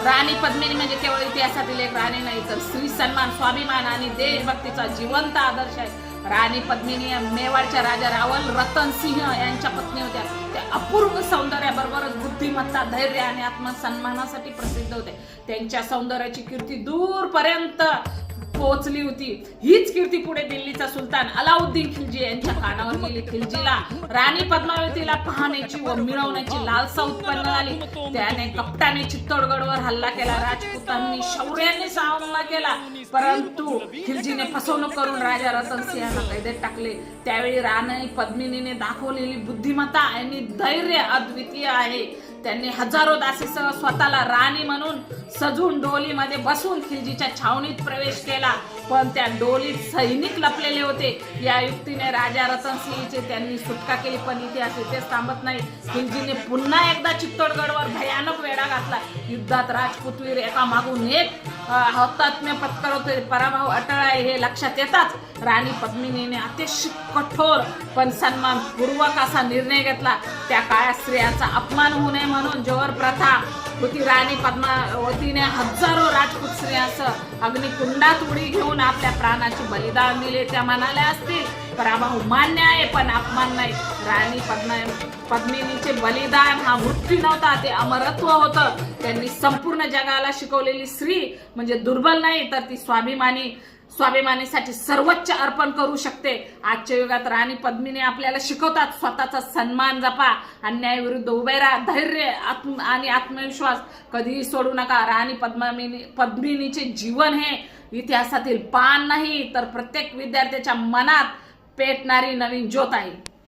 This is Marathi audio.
राणी पद्मिनी म्हणजे केवळ इतिहासातील एक राणी नाही, तर स्त्री सन्मान, स्वाभिमान आणि देशभक्तीचा जिवंत आदर्श आहे. राणी पद्मिनी मेवाडच्या राजा रावल रतन सिंह यांच्या पत्नी होत्या. त्या अपूर्व सौंदर्याबरोबरच बुद्धिमत्ता, धैर्य आणि आत्मसन्मानासाठी प्रसिद्ध होते. त्यांच्या सौंदर्याची कीर्ती दूरपर्यंत पोहोचली होती. हीच कीर्ती पुढे दिल्लीचा सुलतान अलाउद्दीन खिलजी यांच्या कानावर गेली. खिलजीला राणी पद्मावतीला पाहण्याची व मिळवण्याची लालसा उत्पन्न झाली. त्याने कपटाने चित्तोडगडवर हल्ला केला. राजपुतांनी शौर्याने सामना केला, परंतु खिलजीने फसवणूक करून राजा रतन सिंहांना कैदेत टाकले. त्यावेळी राणी पद्मिनीने दाखवलेली बुद्धिमत्ता आणि धैर्य अद्वितीय आहे. त्यांनी हजारो दासीसह स्वतःला राणी म्हणून सजून डोलीमध्ये बसून खिलजीच्या छावणीत प्रवेश केला, पण त्या डोलीत सैनिक लपलेले होते. या युक्तीने राजा रतन सिंहची त्यांनी सुटका केली, पण इतिहास इथेच थांबत नाही. खिलजीने पुन्हा एकदा चित्तोडगडवर भयानक वेढा घातला. युद्धात राजपुतवीर एका मागून एक हौतात्म्य पत्करत होते. पराभव अटळ आहे हे लक्षात येताच राणी पद्मिनीने अतिशय कठोर पण सन्मानपूर्वक असा निर्णय घेतला. त्या काळात स्त्रियांचा अपमान होऊ नये म्हणून जोहर प्रथा होती. राणी पद्मावतीने हजारो राजपूत स्त्रियांसह अग्निकुंडात उडी घेऊन आपल्या प्राणाचे बलिदान दिले. त्या म्हणाल्या असतील, पराभव मान्य आहे पण अपमान नाही. राणी पद्मिनीचे बलिदान हा मृत्यू नव्हता, ते अमरत्व होतं. त्यांनी संपूर्ण जगाला शिकवलेली स्त्री म्हणजे दुर्बल नाही, तर ती स्वाभिमानीसाठी सर्वोच्च अर्पण करू शकते. आजच्या युगात राणी पद्मिनी आपल्याला शिकवतात, स्वतःचा सन्मान जपा, अन्यायाविरुद्ध उभे राहा, धैर्य आणि आत्मविश्वास कधीही सोडू नका. राणी पद्मिनीचे जीवन हे इतिहासातील पान नाही, तर प्रत्येक विद्यार्थ्याच्या मनात पेटणारी नवीन ज्योत आहे.